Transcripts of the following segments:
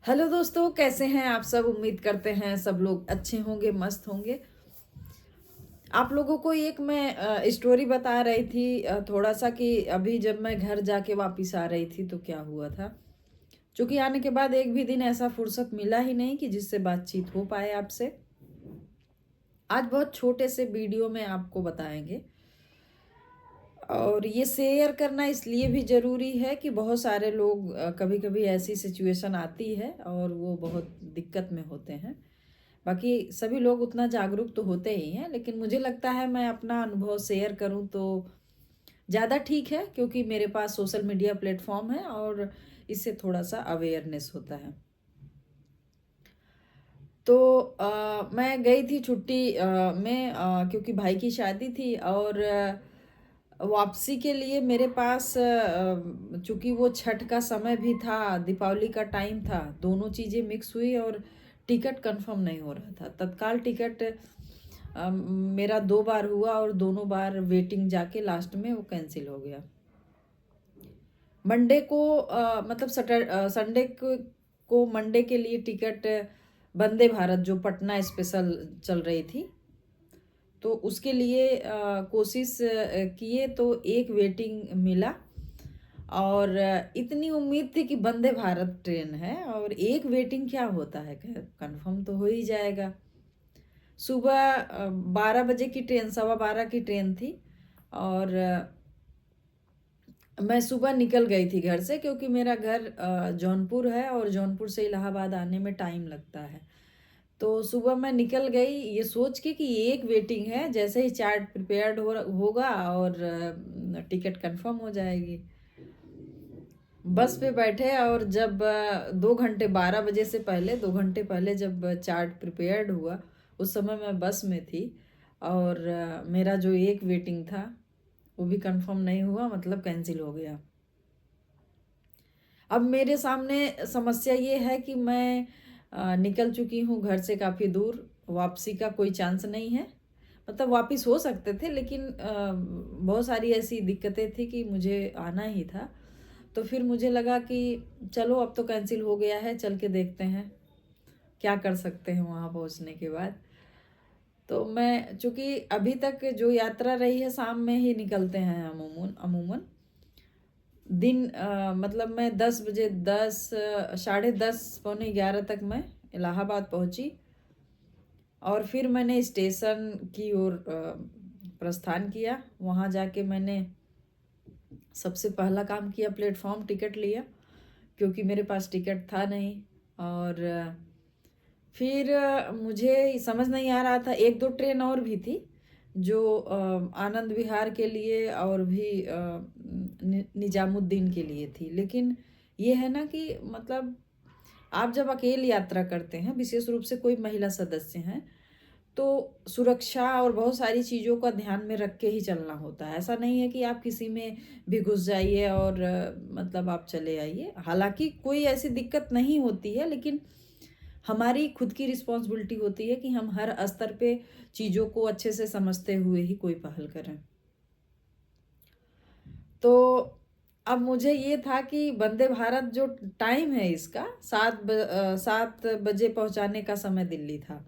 Hello दोस्तों, कैसे हैं आप सब। उम्मीद करते हैं सब लोग अच्छे होंगे, मस्त होंगे। आप लोगों को एक मैं स्टोरी बता रही थी थोड़ा सा कि अभी जब मैं घर जाके वापस आ रही थी तो क्या हुआ था। क्योंकि आने के बाद एक भी दिन ऐसा फुर्सत मिला ही नहीं कि जिससे बातचीत हो पाए आपसे। आज बहुत छोटे से वीडियो में आपको बताएंगे। और ये शेयर करना इसलिए भी ज़रूरी है कि बहुत सारे लोग कभी कभी ऐसी सिचुएशन आती है और वो बहुत दिक्कत में होते हैं। बाकी सभी लोग उतना जागरूक तो होते ही हैं, लेकिन मुझे लगता है मैं अपना अनुभव शेयर करूं तो ज़्यादा ठीक है, क्योंकि मेरे पास सोशल मीडिया प्लेटफॉर्म है और इससे थोड़ा सा अवेयरनेस होता है। तो मैं गई थी छुट्टी में, क्योंकि भाई की शादी थी और वापसी के लिए मेरे पास चूंकि वो छठ का समय भी था, दीपावली का टाइम था, दोनों चीज़ें मिक्स हुई और टिकट कंफर्म नहीं हो रहा था। तत्काल टिकट मेरा 2 बार हुआ और दोनों बार वेटिंग जाके लास्ट में वो कैंसिल हो गया। मंडे को मतलब संडे को मंडे के लिए टिकट वंदे भारत जो पटना स्पेशल चल रही थी, तो उसके लिए कोशिश किए तो एक वेटिंग मिला। और इतनी उम्मीद थी कि वंदे भारत ट्रेन है और एक वेटिंग क्या होता है, कंफर्म तो हो ही जाएगा। सुबह 12 बजे की ट्रेन, 12:15 की ट्रेन थी। और मैं सुबह निकल गई थी घर से, क्योंकि मेरा घर जौनपुर है और जौनपुर से इलाहाबाद आने में टाइम लगता है। तो सुबह मैं निकल गई ये सोच के कि एक वेटिंग है, जैसे ही चार्ट प्रिपेयर्ड होगा और टिकट कंफर्म हो जाएगी। बस पे बैठे और जब 2 घंटे, 12 बजे से पहले 2 घंटे पहले जब चार्ट प्रिपेयर्ड हुआ, उस समय मैं बस में थी और मेरा जो एक वेटिंग था वो भी कंफर्म नहीं हुआ, मतलब कैंसिल हो गया। अब मेरे सामने समस्या ये है कि मैं निकल चुकी हूँ घर से काफ़ी दूर, वापसी का कोई चांस नहीं है। मतलब वापस हो सकते थे, लेकिन बहुत सारी ऐसी दिक्कतें थी कि मुझे आना ही था। तो फिर मुझे लगा कि चलो अब तो कैंसिल हो गया है, चल के देखते हैं क्या कर सकते हैं वहाँ पहुँचने के बाद। तो मैं चूँकि अभी तक जो यात्रा रही है शाम में ही निकलते हैं अमूमन अमूमन। दिन मतलब मैं 10 बजे, 10, 10:30, पौने 11 तक मैं इलाहाबाद पहुंची। और फिर मैंने स्टेशन की ओर प्रस्थान किया। वहाँ जाके मैंने सबसे पहला काम किया, प्लेटफॉर्म टिकट लिया, क्योंकि मेरे पास टिकट था नहीं। और फिर मुझे समझ नहीं आ रहा था, एक दो ट्रेन और भी थी जो आनंद विहार के लिए और भी निजामुद्दीन के लिए थी। लेकिन ये है ना कि मतलब आप जब अकेले यात्रा करते हैं, विशेष रूप से कोई महिला सदस्य हैं, तो सुरक्षा और बहुत सारी चीज़ों का ध्यान में रख के ही चलना होता है। ऐसा नहीं है कि आप किसी में भी घुस जाइए और मतलब आप चले आइए। हालांकि कोई ऐसी दिक्कत नहीं होती है, लेकिन हमारी खुद की रिस्पॉन्सिबिलिटी होती है कि हम हर स्तर पे चीज़ों को अच्छे से समझते हुए ही कोई पहल करें। तो अब मुझे ये था कि वंदे भारत जो टाइम है इसका 7 बजे पहुंचाने का समय दिल्ली था।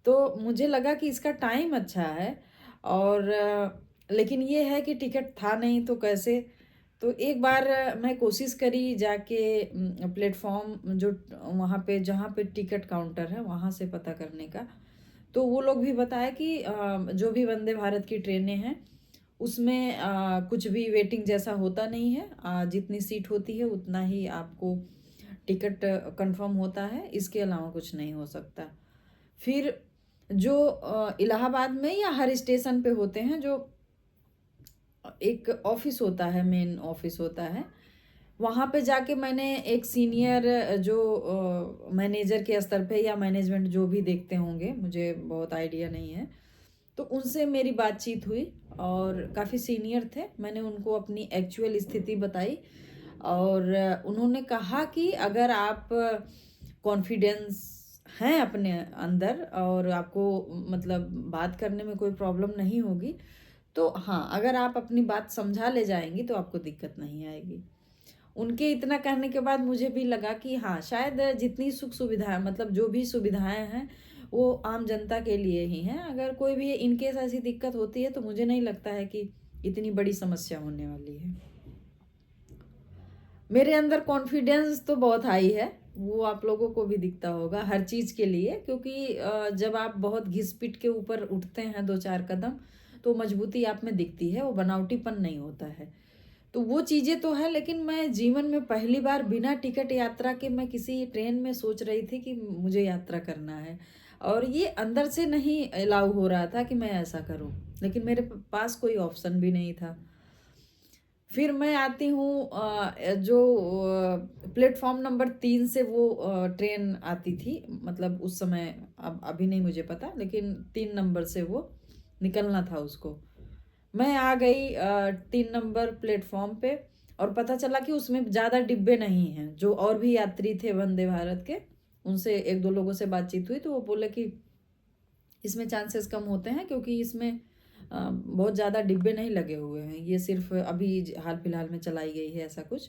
तो मुझे लगा कि इसका टाइम अच्छा है। और लेकिन ये है कि टिकट था नहीं तो कैसे। तो एक बार मैं कोशिश करी जाके प्लेटफॉर्म जो वहाँ पे जहाँ पे टिकट काउंटर है वहाँ से पता करने का। तो वो लोग भी बताया कि जो भी वंदे भारत की ट्रेनें हैं उसमें कुछ भी वेटिंग जैसा होता नहीं है। जितनी सीट होती है उतना ही आपको टिकट कंफर्म होता है, इसके अलावा कुछ नहीं हो सकता। फिर जो इलाहाबाद में या हर स्टेशन पे होते हैं, जो एक ऑफिस होता है, मेन ऑफिस होता है, वहाँ पे जाके मैंने एक सीनियर जो मैनेजर के स्तर पे या मैनेजमेंट जो भी देखते होंगे, मुझे बहुत आइडिया नहीं है, तो उनसे मेरी बातचीत हुई और काफ़ी सीनियर थे। मैंने उनको अपनी एक्चुअल स्थिति बताई और उन्होंने कहा कि अगर आप कॉन्फिडेंस हैं अपने अंदर और आपको मतलब बात करने में कोई प्रॉब्लम नहीं होगी, तो हाँ, अगर आप अपनी बात समझा ले जाएंगी तो आपको दिक्कत नहीं आएगी। उनके इतना कहने के बाद मुझे भी लगा कि हाँ, शायद जितनी सुख सुविधाएँ मतलब जो भी सुविधाएँ हैं, वो आम जनता के लिए ही हैं। अगर कोई भी इन केस ऐसी दिक्कत होती है तो मुझे नहीं लगता है कि इतनी बड़ी समस्या होने वाली है। मेरे अंदर कॉन्फिडेंस तो बहुत हाई है, वो आप लोगों को भी दिखता होगा हर चीज़ के लिए, क्योंकि जब आप बहुत घिस-पिट के ऊपर उठते हैं 2-4 कदम, तो मजबूती आप में दिखती है, वो बनावटीपन नहीं होता है। तो वो चीज़ें तो हैं, लेकिन मैं जीवन में पहली बार बिना टिकट यात्रा के मैं किसी ट्रेन में सोच रही थी कि मुझे यात्रा करना है, और ये अंदर से नहीं अलाउ हो रहा था कि मैं ऐसा करूं, लेकिन मेरे पास कोई ऑप्शन भी नहीं था। फिर मैं आती हूँ जो प्लेटफॉर्म नंबर 3 से वो ट्रेन आती थी, मतलब उस समय, अब अभी नहीं मुझे पता, लेकिन 3 नंबर से वो निकलना था उसको। मैं आ गई 3 नंबर प्लेटफॉर्म पे, और पता चला कि उसमें ज़्यादा डिब्बे नहीं हैं। जो और भी यात्री थे वंदे भारत के, उनसे 1-2 लोगों से बातचीत हुई तो वो बोले कि इसमें चांसेस कम होते हैं, क्योंकि इसमें बहुत ज़्यादा डिब्बे नहीं लगे हुए हैं, ये सिर्फ अभी हाल फिलहाल में चलाई गई है, ऐसा कुछ।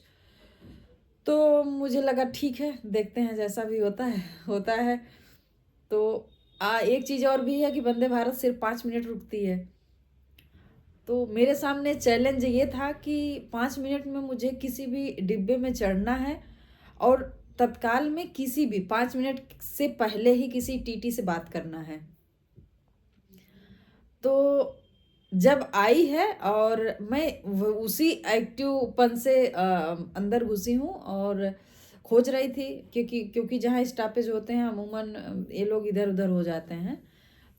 तो मुझे लगा ठीक है, देखते हैं जैसा भी होता है होता है। तो एक चीज़ और भी है कि वंदे भारत सिर्फ 5 मिनट रुकती है। तो मेरे सामने चैलेंज ये था कि 5 मिनट में मुझे किसी भी डिब्बे में चढ़ना है, और तत्काल में किसी भी 5 मिनट से पहले ही किसी टीटी से बात करना है। तो जब आई है, और मैं उसी एक्टिवपन से अंदर घुसी हूँ और खोज रही थी, क्योंकि क्योंकि जहाँ स्टॉपेज होते हैं अमूमन ये लोग इधर उधर हो जाते हैं।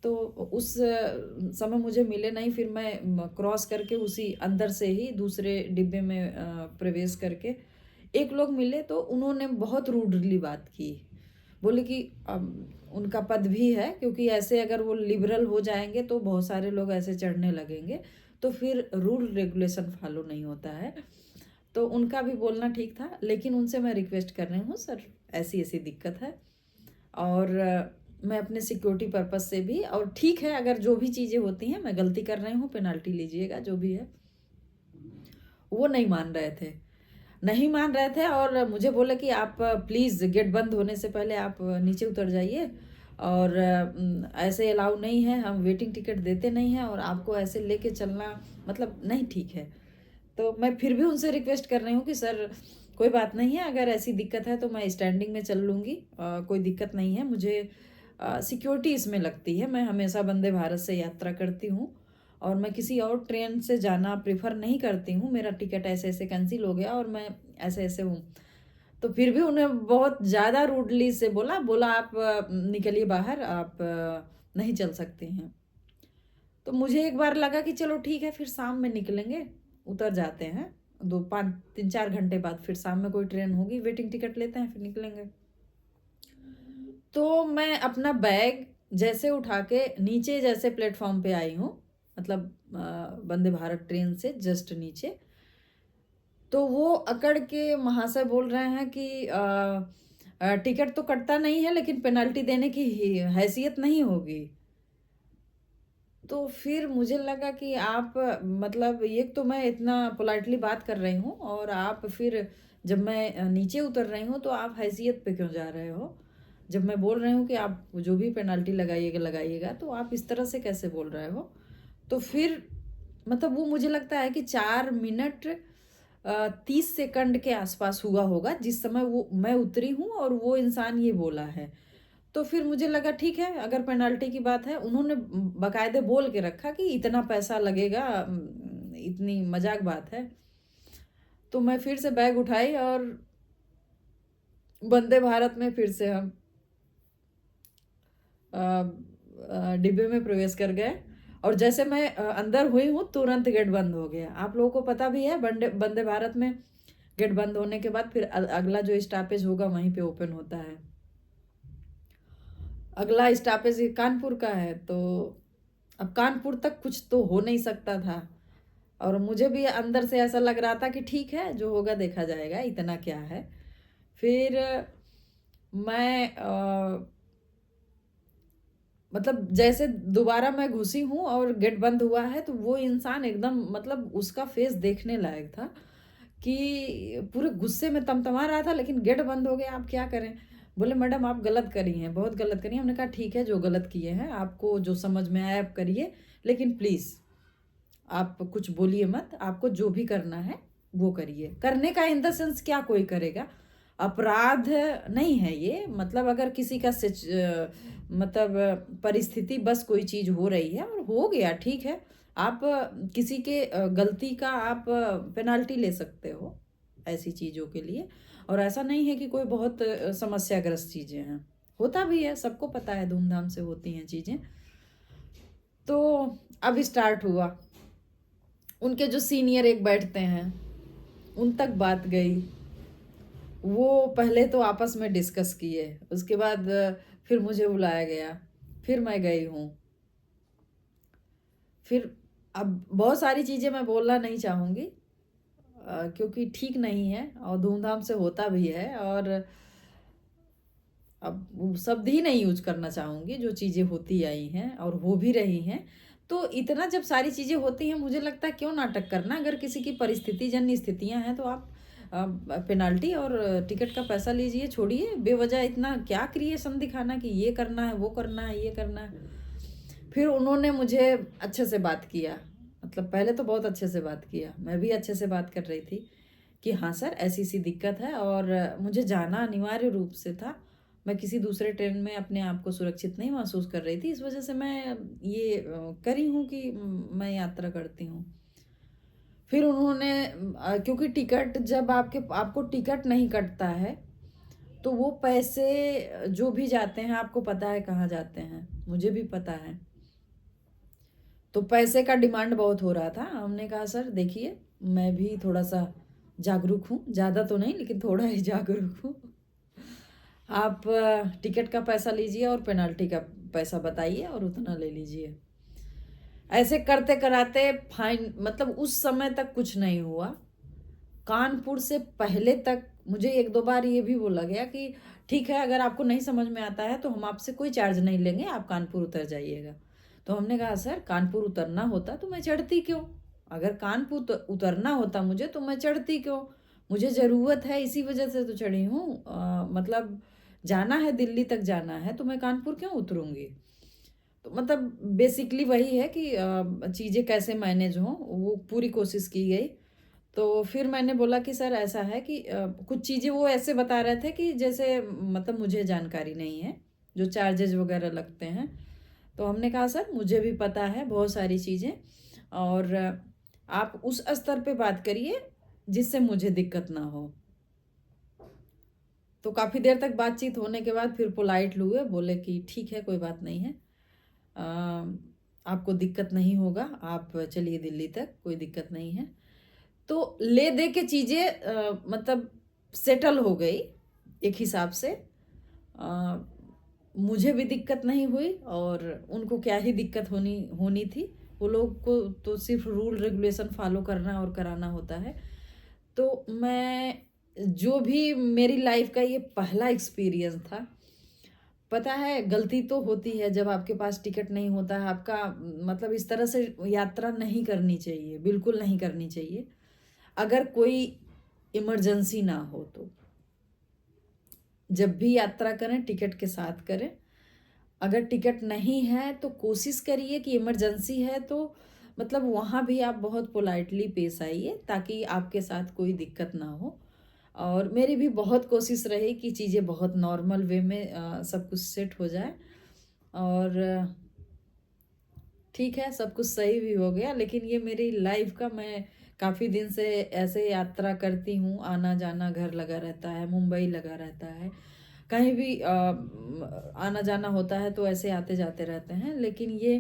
तो उस समय मुझे मिले नहीं, फिर मैं क्रॉस करके उसी अंदर से ही दूसरे डिब्बे में प्रवेश करके एक लोग मिले, तो उन्होंने बहुत रूडली बात की। बोले कि उनका पद भी है, क्योंकि ऐसे अगर वो लिबरल हो जाएंगे तो बहुत सारे लोग ऐसे चढ़ने लगेंगे, तो फिर रूल रेगुलेशन फॉलो नहीं होता है। तो उनका भी बोलना ठीक था, लेकिन उनसे मैं रिक्वेस्ट कर रही हूँ, सर ऐसी ऐसी दिक्कत है, और मैं अपने सिक्योरिटी पर्पस से भी, और ठीक है अगर जो भी चीज़ें होती हैं, मैं गलती कर रही हूँ, पेनाल्टी लीजिएगा जो भी है। वो नहीं मान रहे थे, नहीं मान रहे थे, और मुझे बोले कि आप प्लीज़ गेट बंद होने से पहले आप नीचे उतर जाइए, और ऐसे अलाउ नहीं है, हम वेटिंग टिकट देते नहीं हैं, और आपको ऐसे लेके चलना मतलब नहीं ठीक है। तो मैं फिर भी उनसे रिक्वेस्ट कर रही हूँ कि सर कोई बात नहीं है, अगर ऐसी दिक्कत है तो मैं स्टैंडिंग में चल लूँगी, कोई दिक्कत नहीं है मुझे। सिक्योरिटी इसमें लगती है, मैं हमेशा वंदे भारत से यात्रा करती हूँ, और मैं किसी और ट्रेन से जाना प्रेफर नहीं करती हूँ। मेरा टिकट ऐसे ऐसे कैंसिल हो गया और मैं ऐसे ऐसे हूँ। तो फिर भी उन्हें बहुत ज़्यादा रूडली से बोला बोला आप निकलिए बाहर, आप नहीं चल सकते हैं। तो मुझे एक बार लगा कि चलो ठीक है, फिर शाम में निकलेंगे, उतर जाते हैं, 3-4 घंटे बाद फिर शाम में कोई ट्रेन होगी, वेटिंग टिकट लेते हैं, फिर निकलेंगे। तो मैं अपना बैग जैसे उठा के नीचे जैसे प्लेटफॉर्म पे आई हूँ, मतलब वंदे भारत ट्रेन से जस्ट नीचे, तो वो अकड़ के महाशय बोल रहे हैं कि टिकट तो कटता नहीं है, लेकिन पेनल्टी देने की हैसियत नहीं होगी। तो फिर मुझे लगा कि आप मतलब ये तो मैं इतना पोलाइटली बात कर रही हूँ, और आप फिर जब मैं नीचे उतर रही हूँ तो आप हैसियत पे क्यों जा रहे हो? जब मैं बोल रही हूँ कि आप जो भी पेनल्टी लगाइएगा लगाइएगा, तो आप इस तरह से कैसे बोल रहे हो? तो फिर मतलब वो मुझे लगता है कि 4 मिनट 30 सेकंड के आसपास हुआ होगा जिस समय वो मैं उतरी हूँ और वो इंसान ये बोला है। तो फिर मुझे लगा ठीक है, अगर पेनल्टी की बात है, उन्होंने बाकायदे बोल के रखा कि इतना पैसा लगेगा, इतनी मजाक बात है। तो मैं फिर से बैग उठाई और वंदे भारत में फिर से हम डिब्बे में प्रवेश कर गए, और जैसे मैं अंदर हुई हूँ तुरंत गेट बंद हो गया। आप लोगों को पता भी है वंदे वंदे भारत में गेट बंद होने के बाद फिर अगला जो स्टॉपेज होगा वहीं पे ओपन होता है। अगला स्टॉपेज कानपुर का है, तो अब कानपुर तक कुछ तो हो नहीं सकता था, और मुझे भी अंदर से ऐसा लग रहा था कि ठीक है जो होगा देखा जाएगा, इतना क्या है। फिर मैं मतलब जैसे दोबारा मैं घुसी हूँ और गेट बंद हुआ है, तो वो इंसान एकदम मतलब उसका फेस देखने लायक था कि पूरे गुस्से में तमतमा रहा था, लेकिन गेट बंद हो गया, आप क्या करें? बोले मैडम आप गलत करी हैं, बहुत गलत करी हैं। हमने कहा ठीक है, जो गलत किए हैं आपको जो समझ में आया आप करिए, लेकिन प्लीज़ आप कुछ बोलिए मत, आपको जो भी करना है वो करिए। करने का इन द सेंस क्या कोई करेगा, अपराध नहीं है ये, मतलब अगर किसी का मतलब परिस्थिति बस कोई चीज़ हो रही है और हो गया, ठीक है, आप किसी के गलती का आप पेनाल्टी ले सकते हो ऐसी चीज़ों के लिए। और ऐसा नहीं है कि कोई बहुत समस्याग्रस्त चीज़ें हैं, होता भी है, सबको पता है, धूमधाम से होती हैं चीज़ें। तो अब स्टार्ट हुआ, उनके जो सीनियर एक बैठते हैं उन तक बात गई। वो पहले तो आपस में डिस्कस किए, उसके बाद फिर मुझे बुलाया गया, फिर मैं गई हूँ। फिर अब बहुत सारी चीज़ें मैं बोलना नहीं चाहूँगी क्योंकि ठीक नहीं है और धूमधाम से होता भी है, और अब वो शब्द ही नहीं यूज करना चाहूँगी, जो चीज़ें होती आई हैं और हो भी रही हैं। तो इतना जब सारी चीज़ें होती हैं, मुझे लगता है क्यों नाटक करना। अगर किसी की परिस्थिति जन्य स्थितियाँ हैं तो आप पेनाल्टी और टिकट का पैसा लीजिए, छोड़िए बेवजह इतना क्या क्रिएशन दिखाना कि ये करना है, वो करना है, ये करना है। फिर उन्होंने मुझे अच्छे से बात किया, मतलब पहले तो बहुत अच्छे से बात किया, मैं भी अच्छे से बात कर रही थी कि हाँ सर ऐसी सी दिक्कत है और मुझे जाना अनिवार्य रूप से था। मैं किसी दूसरे ट्रेन में अपने आप को सुरक्षित नहीं महसूस कर रही थी, इस वजह से मैं ये करी हूँ कि मैं यात्रा करती हूँ। फिर उन्होंने क्योंकि टिकट जब आपको टिकट नहीं कटता है तो वो पैसे जो भी जाते हैं आपको पता है कहाँ जाते हैं, मुझे भी पता है। तो पैसे का डिमांड बहुत हो रहा था। हमने कहा सर देखिए मैं भी थोड़ा सा जागरूक हूँ, ज़्यादा तो नहीं लेकिन थोड़ा ही जागरूक हूँ। आप टिकट का पैसा लीजिए और पेनल्टी का पैसा बताइए और उतना ले लीजिए। ऐसे करते कराते फाइन, मतलब उस समय तक कुछ नहीं हुआ। कानपुर से पहले तक मुझे एक दो बार ये भी बोला गया कि ठीक है अगर आपको नहीं समझ में आता है तो हम आपसे कोई चार्ज नहीं लेंगे, आप कानपुर उतर जाइएगा। तो हमने कहा सर कानपुर उतरना होता तो मैं चढ़ती क्यों, अगर कानपुर उतरना होता मुझे तो मैं चढ़ती क्यों, मुझे ज़रूरत है इसी वजह से तो चढ़ी हूँ। मतलब जाना है, दिल्ली तक जाना है तो मैं कानपुर क्यों उतरूँगी। तो मतलब बेसिकली वही है कि चीज़ें कैसे मैनेज हों वो पूरी कोशिश की गई। तो फिर मैंने बोला कि सर ऐसा है कि कुछ चीज़ें वो ऐसे बता रहे थे कि जैसे मतलब मुझे जानकारी नहीं है जो चार्जेज वगैरह लगते हैं। तो हमने कहा सर मुझे भी पता है बहुत सारी चीज़ें, और आप उस स्तर पे बात करिए जिससे मुझे दिक्कत ना हो। तो काफ़ी देर तक बातचीत होने के बाद फिर पोलाइट हुए, बोले कि ठीक है कोई बात नहीं है, अ, आपको दिक्कत नहीं होगा, आप चलिए दिल्ली तक, कोई दिक्कत नहीं है। तो ले दे के चीज़ें मतलब सेटल हो गई एक हिसाब से। अ, मुझे भी दिक्कत नहीं हुई और उनको क्या ही दिक्कत होनी होनी थी। वो लोग को तो सिर्फ रूल रेगुलेशन फॉलो करना और कराना होता है। तो मैं जो भी मेरी लाइफ का ये पहला एक्सपीरियंस था। पता है गलती तो होती है जब आपके पास टिकट नहीं होता है, आपका मतलब इस तरह से यात्रा नहीं करनी चाहिए, बिल्कुल नहीं करनी चाहिए। अगर कोई इमरजेंसी ना हो तो जब भी यात्रा करें टिकट के साथ करें। अगर टिकट नहीं है तो कोशिश करिए कि इमरजेंसी है तो मतलब वहाँ भी आप बहुत पोलाइटली पेश आइए ताकि आपके साथ कोई दिक्कत ना हो। और मेरी भी बहुत कोशिश रही कि चीज़ें बहुत नॉर्मल वे में सब कुछ सेट हो जाए, और ठीक है सब कुछ सही भी हो गया। लेकिन ये मेरी लाइफ का, मैं काफ़ी दिन से ऐसे यात्रा करती हूँ, आना जाना घर लगा रहता है, मुंबई लगा रहता है, कहीं भी आना जाना होता है तो ऐसे आते जाते रहते हैं। लेकिन ये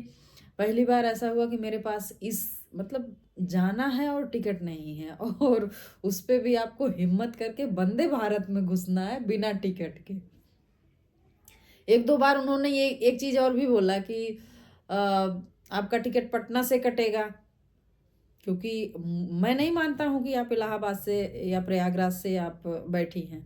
पहली बार ऐसा हुआ कि मेरे पास इस मतलब जाना है और टिकट नहीं है और उस पे भी आपको हिम्मत करके वंदे भारत में घुसना है बिना टिकट के। एक दो बार उन्होंने ये एक चीज़ और भी बोला कि आपका टिकट पटना से कटेगा, क्योंकि मैं नहीं मानता हूँ कि आप इलाहाबाद से या प्रयागराज से आप बैठी हैं।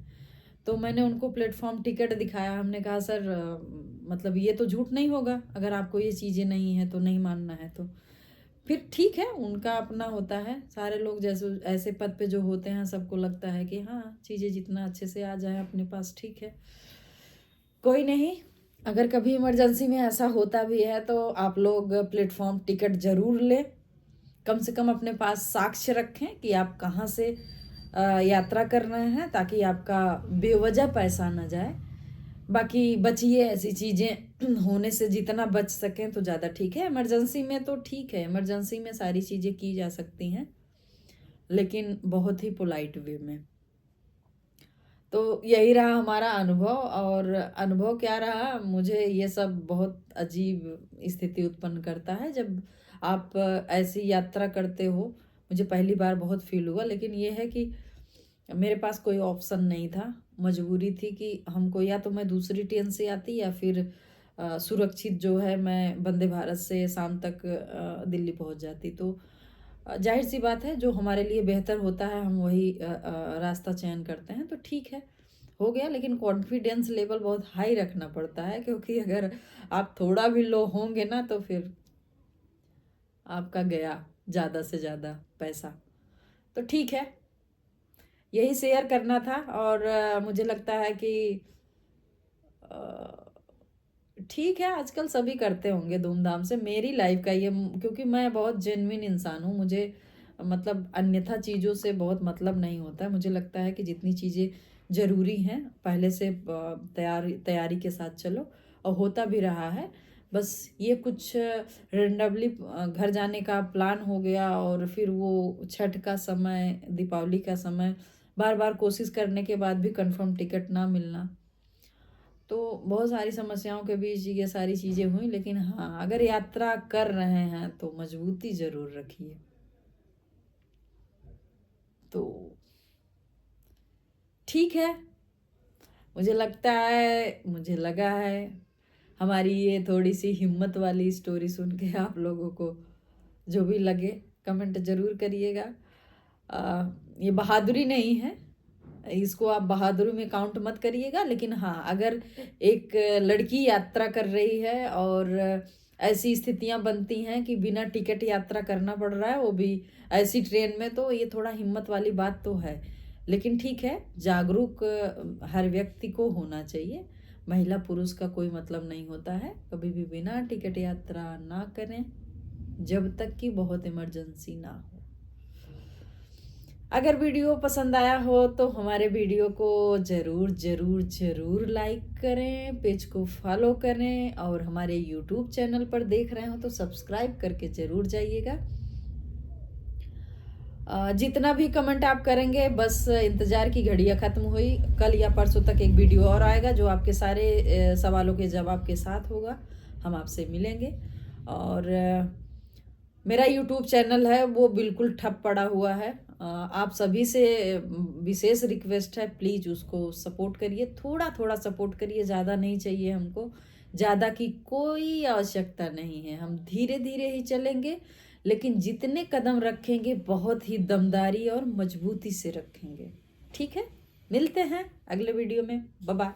तो मैंने उनको प्लेटफॉर्म टिकट दिखाया, हमने कहा सर मतलब ये तो झूठ नहीं होगा, अगर आपको ये चीज़ें नहीं है तो नहीं मानना है तो। फिर ठीक है, उनका अपना होता है। सारे लोग जैसे ऐसे पद पे जो होते हैं सबको लगता है कि हाँ, चीज़ें जितना अच्छे से आ जाए अपने पास ठीक है, कोई नहीं। अगर कभी इमरजेंसी में ऐसा होता भी है तो आप लोग प्लेटफॉर्म टिकट ज़रूर लें। कम से कम अपने पास साक्ष्य रखें कि आप कहाँ से यात्रा कर रहे हैं, ताकि आपका बेवजह पैसा न जाए। बाकी बचिए ऐसी चीज़ें होने से, जितना बच सकें तो ज़्यादा ठीक है। इमरजेंसी में तो ठीक है, इमरजेंसी में सारी चीज़ें की जा सकती हैं, लेकिन बहुत ही पोलाइट वे में। तो यही रहा हमारा अनुभव। और अनुभव क्या रहा, मुझे ये सब बहुत अजीब स्थिति उत्पन्न करता है जब आप ऐसी यात्रा करते हो। मुझे पहली बार बहुत फील हुआ, लेकिन ये है कि मेरे पास कोई ऑप्शन नहीं था। मजबूरी थी कि हमको या तो मैं दूसरी ट्रेन से आती, या फिर सुरक्षित जो है मैं वंदे भारत से शाम तक दिल्ली पहुंच जाती। तो जाहिर सी बात है, जो हमारे लिए बेहतर होता है हम वही रास्ता चयन करते हैं। तो ठीक है, हो गया। लेकिन कॉन्फिडेंस लेवल बहुत हाई रखना पड़ता है, क्योंकि अगर आप थोड़ा भी लो होंगे ना तो फिर आपका गया ज़्यादा से ज़्यादा पैसा। तो ठीक है, यही शेयर करना था। और मुझे लगता है कि ठीक है, आजकल सभी करते होंगे धूमधाम से। मेरी लाइफ का ये, क्योंकि मैं बहुत जेन्युइन इंसान हूँ, मुझे मतलब अन्यथा चीज़ों से बहुत मतलब नहीं होता है। मुझे लगता है कि जितनी चीज़ें ज़रूरी हैं पहले से तैयारी के साथ चलो, और होता भी रहा है। बस ये कुछ रेंडमली घर जाने का प्लान हो गया, और फिर वो छठ का समय, दीपावली का समय, बार बार कोशिश करने के बाद भी कंफर्म टिकट ना मिलना, तो बहुत सारी समस्याओं के बीच ये सारी चीज़ें हुई। लेकिन हाँ, अगर यात्रा कर रहे हैं तो मजबूती ज़रूर रखिए। तो ठीक है, मुझे लगा है हमारी ये थोड़ी सी हिम्मत वाली स्टोरी सुन के आप लोगों को जो भी लगे कमेंट ज़रूर करिएगा। ये बहादुरी नहीं है, इसको आप बहादुरी में काउंट मत करिएगा। लेकिन हाँ, अगर एक लड़की यात्रा कर रही है और ऐसी स्थितियां बनती हैं कि बिना टिकट यात्रा करना पड़ रहा है, वो भी ऐसी ट्रेन में, तो ये थोड़ा हिम्मत वाली बात तो है। लेकिन ठीक है, जागरूक हर व्यक्ति को होना चाहिए। महिला पुरुष का कोई मतलब नहीं होता है। कभी भी बिना टिकट यात्रा ना करें जब तक कि बहुत इमरजेंसी ना हो। अगर वीडियो पसंद आया हो तो हमारे वीडियो को ज़रूर ज़रूर ज़रूर लाइक करें, पेज को फॉलो करें, और हमारे यूट्यूब चैनल पर देख रहे हो तो सब्सक्राइब करके ज़रूर जाइएगा। जितना भी कमेंट आप करेंगे, बस इंतज़ार की घड़ियाँ ख़त्म हुई। कल या परसों तक एक वीडियो और आएगा जो आपके सारे सवालों के जवाब के साथ होगा। हम आपसे मिलेंगे। और मेरा यूट्यूब चैनल है वो बिल्कुल ठप पड़ा हुआ है। आप सभी से विशेष रिक्वेस्ट है, प्लीज़ उसको सपोर्ट करिए, थोड़ा थोड़ा सपोर्ट करिए, ज़्यादा नहीं चाहिए हमको। ज़्यादा की कोई आवश्यकता नहीं है, हम धीरे धीरे ही चलेंगे, लेकिन जितने कदम रखेंगे बहुत ही दमदारी और मजबूती से रखेंगे। ठीक है, मिलते हैं अगले वीडियो में। Bye bye.